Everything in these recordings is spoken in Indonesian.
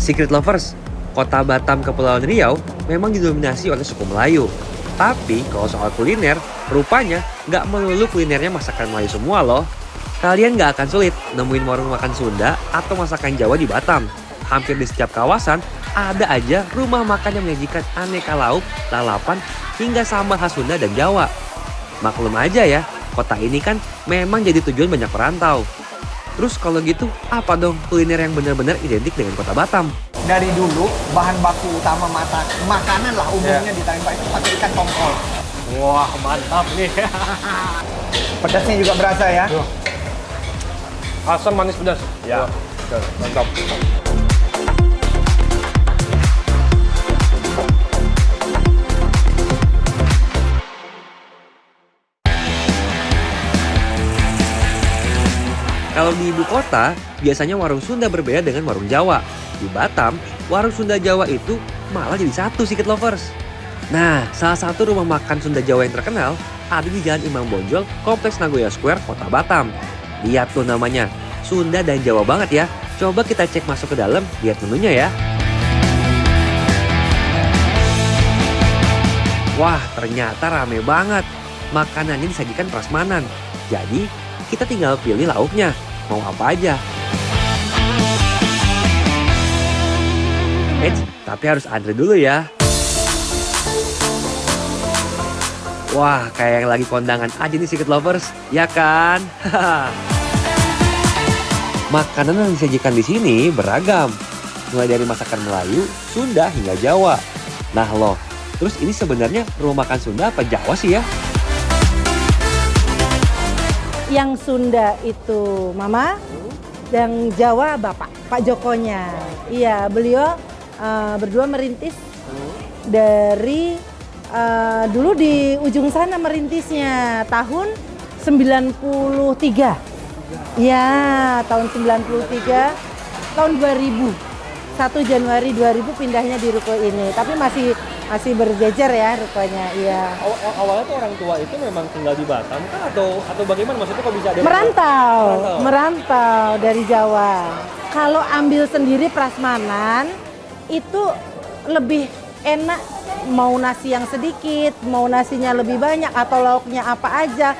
Secret Lovers, kota Batam Kepulauan Riau memang didominasi oleh suku Melayu. Tapi kalau soal kuliner, rupanya nggak melulu kulinernya masakan Melayu semua loh. Kalian nggak akan sulit nemuin warung makan Sunda atau masakan Jawa di Batam. Hampir di setiap kawasan ada aja rumah makan yang menyajikan aneka lauk, lalapan, hingga sambal khas Sunda dan Jawa. Maklum aja ya, kota ini kan memang jadi tujuan banyak perantau. Terus kalau gitu, apa dong kuliner yang benar-benar identik dengan kota Batam? Dari dulu, bahan baku utama makanan lah umumnya di Tanjung Priok itu pakai ikan tongkol. Wah, mantap nih. Pedasnya juga berasa ya. Asam manis pedas. Ya, mantap. Kalau di ibu kota, biasanya warung Sunda berbeda dengan warung Jawa. Di Batam, warung Sunda Jawa itu malah jadi satu Secret Lovers. Nah, salah satu rumah makan Sunda Jawa yang terkenal ada di Jalan Imam Bonjol, Kompleks Nagoya Square, Kota Batam. Lihat tuh namanya, Sunda dan Jawa banget ya. Coba kita cek masuk ke dalam, lihat menunya ya. Wah, ternyata rame banget. Makanannya disajikan prasmanan. Jadi, kita tinggal pilih lauknya, mau apa aja. Tapi harus antri dulu ya. Wah, kayak yang lagi kondangan aja nih Secret Lovers, ya kan? Makanan yang disajikan di sini beragam, mulai dari masakan Melayu, Sunda hingga Jawa. Nah loh, terus ini sebenarnya rumah makan Sunda apa Jawa sih ya? Yang Sunda itu Mama, yang Jawa Bapak, Pak Jokonya. Iya, beliau berdua merintis dari dulu di ujung sana merintisnya tahun 93. Ya, tahun 93, tahun 2000. 1 Januari 2000 pindahnya di ruko ini. Tapi masih berjejer ya rukonya. Iya. Awalnya tuh orang tua itu memang tinggal di Batam kah atau bagaimana, maksudnya kok bisa ada merantau dari Jawa. Kalau ambil sendiri prasmanan itu lebih enak, mau nasi yang sedikit, mau nasinya lebih banyak atau lauknya apa aja.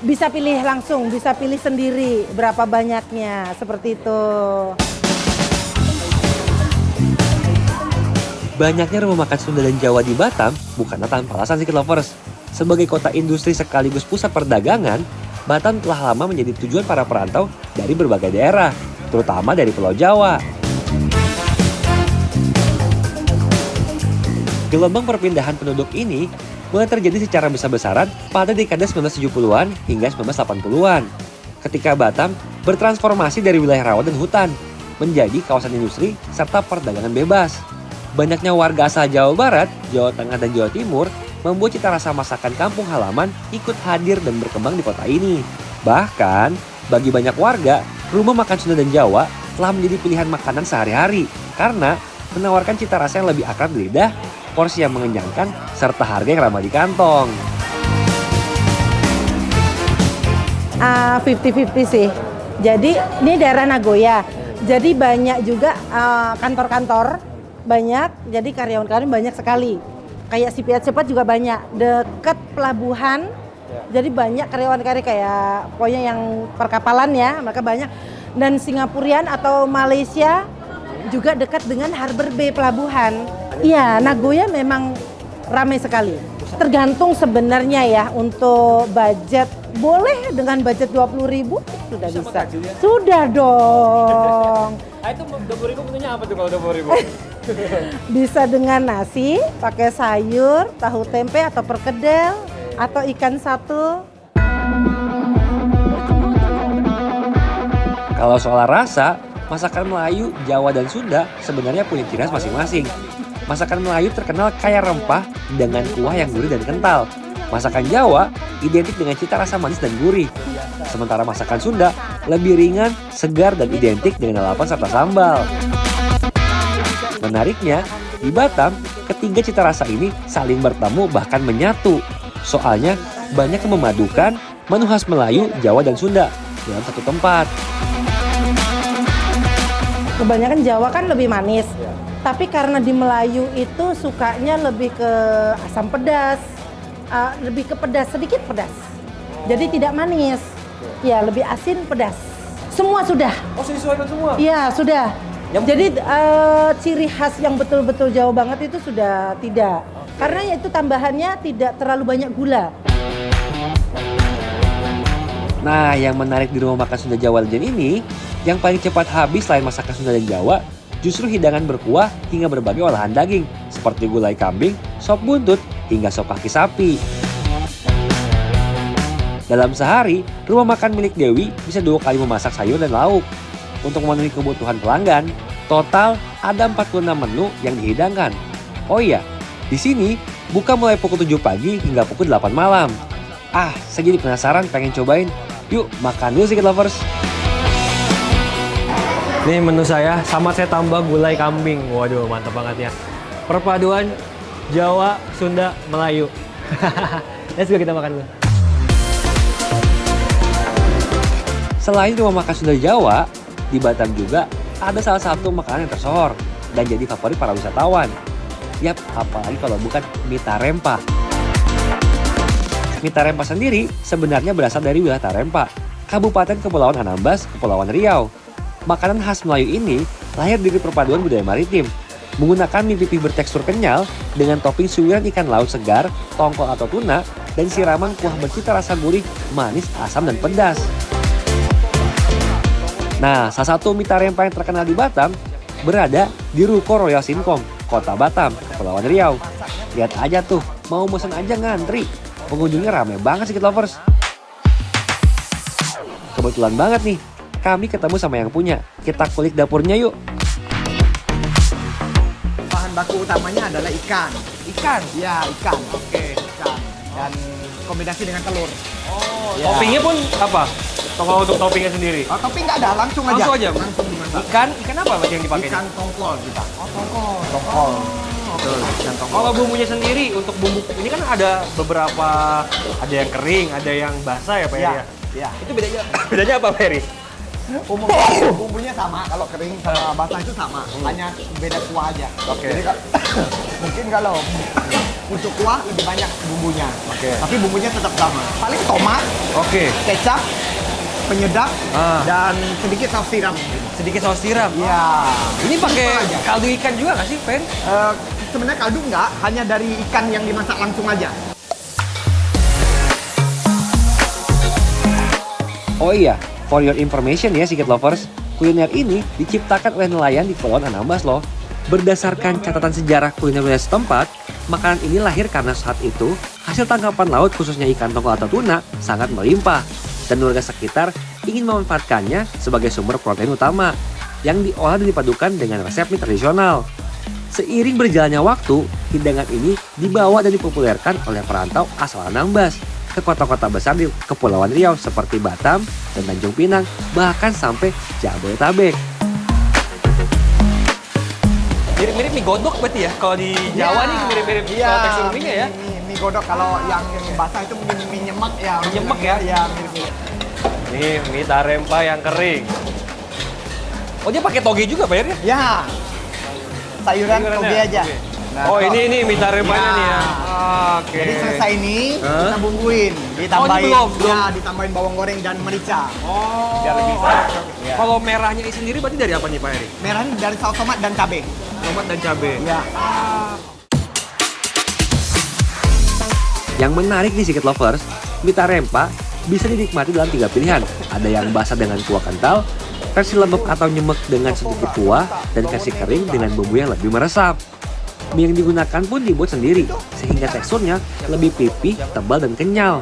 Bisa pilih langsung, bisa pilih sendiri berapa banyaknya, seperti itu. Banyaknya rumah makan Sunda dan Jawa di Batam bukanlah tanpa alasan Secret Lovers. Sebagai kota industri sekaligus pusat perdagangan, Batam telah lama menjadi tujuan para perantau dari berbagai daerah, terutama dari Pulau Jawa. Gelombang perpindahan penduduk ini mulai terjadi secara besar-besaran pada dekade 1970-an hingga 1980-an. Ketika Batam bertransformasi dari wilayah rawa dan hutan menjadi kawasan industri serta perdagangan bebas. Banyaknya warga asal Jawa Barat, Jawa Tengah, dan Jawa Timur membuat cita rasa masakan kampung halaman ikut hadir dan berkembang di kota ini. Bahkan, bagi banyak warga, rumah makan Sunda dan Jawa telah menjadi pilihan makanan sehari-hari karena menawarkan cita rasa yang lebih akrab di lidah, porsi yang mengenyangkan, serta harga yang ramah di kantong. 50-50 sih. Jadi ini daerah Nagoya. Jadi banyak juga kantor-kantor, banyak. Jadi karyawan-karyawan banyak sekali. Kayak CPA cepat juga banyak. Dekat pelabuhan. Jadi banyak karyawan-karyawan kayak pokoknya yang perkapalan ya, mereka banyak. Dan Singapurian atau Malaysia juga dekat dengan Harbor Bay pelabuhan. Iya, Nagoya memang ramai sekali. Tergantung sebenarnya ya untuk budget. Boleh dengan budget 20.000 sudah bisa. Sudah dong. Itu 20.000 menunya apa tuh kalau 20.000? Bisa dengan nasi, pakai sayur, tahu tempe atau perkedel atau ikan satu. Kalau soal rasa, masakan Melayu, Jawa, dan Sunda sebenarnya punya ciri khas masing-masing. Masakan Melayu terkenal kaya rempah dengan kuah yang gurih dan kental. Masakan Jawa identik dengan cita rasa manis dan gurih. Sementara masakan Sunda lebih ringan, segar, dan identik dengan lalapan serta sambal. Menariknya, di Batam, ketiga cita rasa ini saling bertemu bahkan menyatu. Soalnya banyak yang memadukan menu khas Melayu, Jawa, dan Sunda dalam satu tempat. Kebanyakan Jawa kan lebih manis. Tapi karena di Melayu itu sukanya lebih ke asam pedas, lebih ke pedas, sedikit pedas. Jadi tidak manis. Ya, lebih asin pedas. Semua sudah. Oh, sesuaikan semua? Iya, sudah. Jadi ciri khas yang betul-betul Jawa banget itu sudah tidak. Karena itu tambahannya tidak terlalu banyak gula. Nah, yang menarik di rumah makan Sunda Jawa Legend ini, yang paling cepat habis selain masakan Sunda dan Jawa, justru hidangan berkuah hingga berbagai olahan daging, seperti gulai kambing, sop buntut, hingga sop kaki sapi. Dalam sehari, rumah makan milik Dewi bisa 2 kali memasak sayur dan lauk. Untuk memenuhi kebutuhan pelanggan, total ada 46 menu yang dihidangkan. Oh iya, di sini buka mulai pukul 7 pagi hingga pukul 8 malam. Saya jadi penasaran pengen cobain. Yuk, makan dulu Secret Lovers. Nih menu saya, sama saya tambah gulai kambing. Waduh, mantap banget ya. Perpaduan Jawa, Sunda, Melayu. Let's go, kita makan dulu. Selain rumah makan Sunda Jawa, di Batam juga ada salah satu makanan yang tersohor dan jadi favorit para wisatawan. Yap, apalagi kalau bukan mie tarempa. Mie tarempa sendiri sebenarnya berasal dari wilayah Tarempa, Kabupaten Kepulauan Anambas, Kepulauan Riau. Makanan khas Melayu ini lahir dari perpaduan budaya maritim, menggunakan mie pipih bertekstur kenyal dengan topping suiran ikan laut segar, tongkol atau tuna, dan siraman kuah bercita rasa gurih, manis, asam, dan pedas. Nah, salah satu mie tarempa yang terkenal di Batam berada di Ruko Royal Sincom, Kota Batam, Kepulauan Riau. Lihat aja tuh, mau mesen aja ngantri. Pengunjungnya ramai banget Secret Lovers. Kebetulan banget nih, kami ketemu sama yang punya. Kita kulik dapurnya yuk. Bahan baku utamanya adalah ikan. Ikan? Ya, ikan. Oke, ikan. Dan kombinasi dengan telur. Oh, Ya. toppingnya pun apa? Kalau untuk toppingnya sendiri? Oh, topping nggak ada, langsung aja. Langsung aja? Langsung dimasak. Ikan apa lagi yang dipakai? Ikan tongkol kita. Oh, tongkol. Tongkol. Betul, ikan tongkol. Kalau bumbunya sendiri, untuk bumbu, ini kan ada beberapa, ada yang kering, ada yang basah ya Pak Heri? Ya, ya. Itu bedanya apa Pak Heri? Umumnya bumbunya sama, kalau kering sama basah itu sama, hanya beda kuah aja. Oke. Jadi mungkin kalau untuk kuah lebih banyak bumbunya, Oke. tapi bumbunya tetap sama. Paling tomat, Oke. kecap, penyedap, Ah. dan sedikit saus tiram. Sedikit saus tiram. Ya. Ini pakai Simple aja. kaldu ikan juga nggak sih, Pen? Sebenarnya kaldu nggak, hanya dari ikan yang dimasak langsung aja. Oh iya, for your information ya Secret Lovers, kuliner ini diciptakan oleh nelayan di Kepulauan Anambas loh. Berdasarkan catatan sejarah kuliner wilayah setempat, makanan ini lahir karena saat itu hasil tangkapan laut khususnya ikan tongkol atau tuna sangat melimpah. Dan warga sekitar ingin memanfaatkannya sebagai sumber protein utama yang diolah dan dipadukan dengan resep mie tradisional. Seiring berjalannya waktu, hidangan ini dibawa dan dipopulerkan oleh perantau asal Anambas ke kota-kota besar di Kepulauan Riau seperti Batam dan Tanjung Pinang, bahkan sampai Jabodetabek. Mirip-mirip mie godok berarti ya? Kalau di Jawa nih mirip-mirip kalau tekstur mie-nya ya? Mie godok, kalau yang basah itu mungkin mie nyemek ya. Mie nyemek ya? Ya, mirip-mirip. Nih, mie tarempa yang kering. Oh, dia pakai toge juga Pak Heri? Ya, sayuran Sayurannya? toge aja. Oke. Nah, Oh, kalau- ini mie tarempanya Ya. nih ya. Oke. Jadi selesai ini Hah? kita bumbuin, ditambahin, belum? ya, ditambahin bawang goreng dan merica. Oh. Biar lebih sedap. Ya. Kalau merahnya ini sendiri berarti dari apa nih Pak Heri? Merah ini dari saus tomat dan cabai. Tomat dan cabai. Ya. Yang menarik nih Secret Lovers, mie tarempa bisa dinikmati dalam 3 pilihan. Ada yang basah dengan kuah kental, versi lembek atau nyemek dengan sedikit kuah, dan versi kering dengan bumbu yang lebih meresap. Mie yang digunakan pun dibuat sendiri, sehingga teksturnya lebih pipih, tebal, dan kenyal.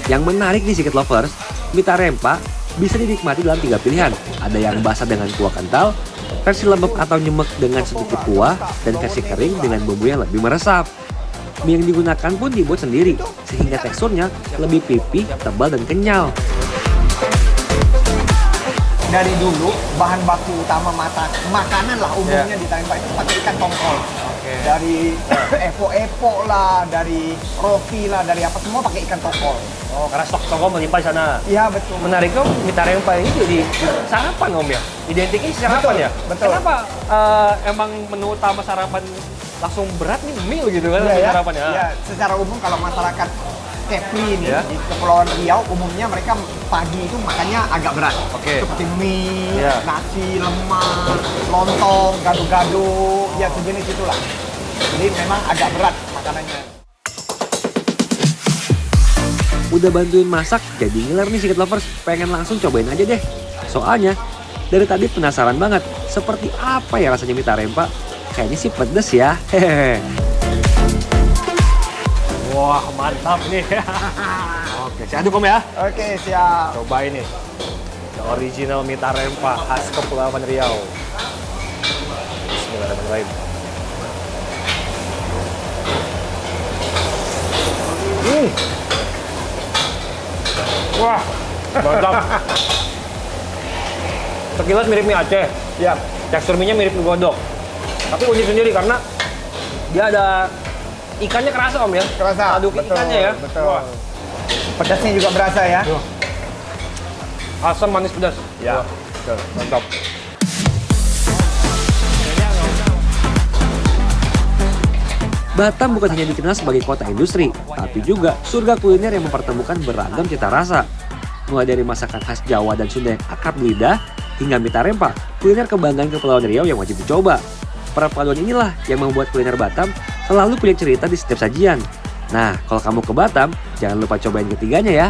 Yang menarik nih Secret Lovers, mie tarempa bisa dinikmati dalam 3 pilihan. Ada yang basah dengan kuah kental, versi lembek atau nyemek dengan sedikit kuah, dan versi kering dengan bumbu yang lebih meresap. Mie yang digunakan pun dibuat sendiri, sehingga teksturnya lebih pipih, tebal, dan kenyal. Dari dulu bahan baku utama makanan lah umumnya di Tarempa itu pakai ikan tongkol. dari epo-epo lah, dari roti lah, dari apa semua pakai ikan tokol. Oh, karena stok toko melimpah di sana. Iya betul. Menarik om, mie tarempa ini jadi sarapan om ya? Identiknya sarapan Betul, ya? betul. Kenapa emang menu utama sarapan langsung berat nih mie gitu kan Iya, ya. sarapannya? Iya, secara umum kalau masyarakat Kepri nih Ya. di Kepulauan Riau umumnya mereka pagi itu makannya agak berat. Oke. Seperti mie, Ya. nasi lemak, lontong, gado-gado, ya sejenis itulah. Jadi memang agak berat makanannya. Udah bantuin masak, jadi ngiler nih Secret Lovers. Pengen langsung cobain aja deh. Soalnya, dari tadi penasaran banget. Seperti apa ya rasanya mie tarempa? Kayaknya sih pedes ya. Hehehe. Wah, mantap nih. Oke, saya aduk om ya. Oke, siap. Cobain nih. The original mie tarempa khas Kepulauan Riau. Bismillahirrahmanirrahim. Wah, mantap. Sekilas mirip mie Aceh. Ya, Tekstur mie-nya mirip mie godok. Tapi unik sendiri karena dia ada ikannya kerasa om ya. kerasa. Adukin Betul, ikannya ya. Betul. Wah. Pedasnya juga berasa ya. Asam manis pedas. Ya. Wah, mantap. Batam bukan hanya dikenal sebagai kota industri, tapi juga surga kuliner yang mempertemukan beragam cita rasa. Mulai dari masakan khas Jawa dan Sunda yang akrab di lidah, hingga mie tarempa, kuliner kebanggaan Kepulauan Riau yang wajib dicoba. Perpaduan inilah yang membuat kuliner Batam selalu punya cerita di setiap sajian. Nah, kalau kamu ke Batam, jangan lupa cobain ketiganya ya.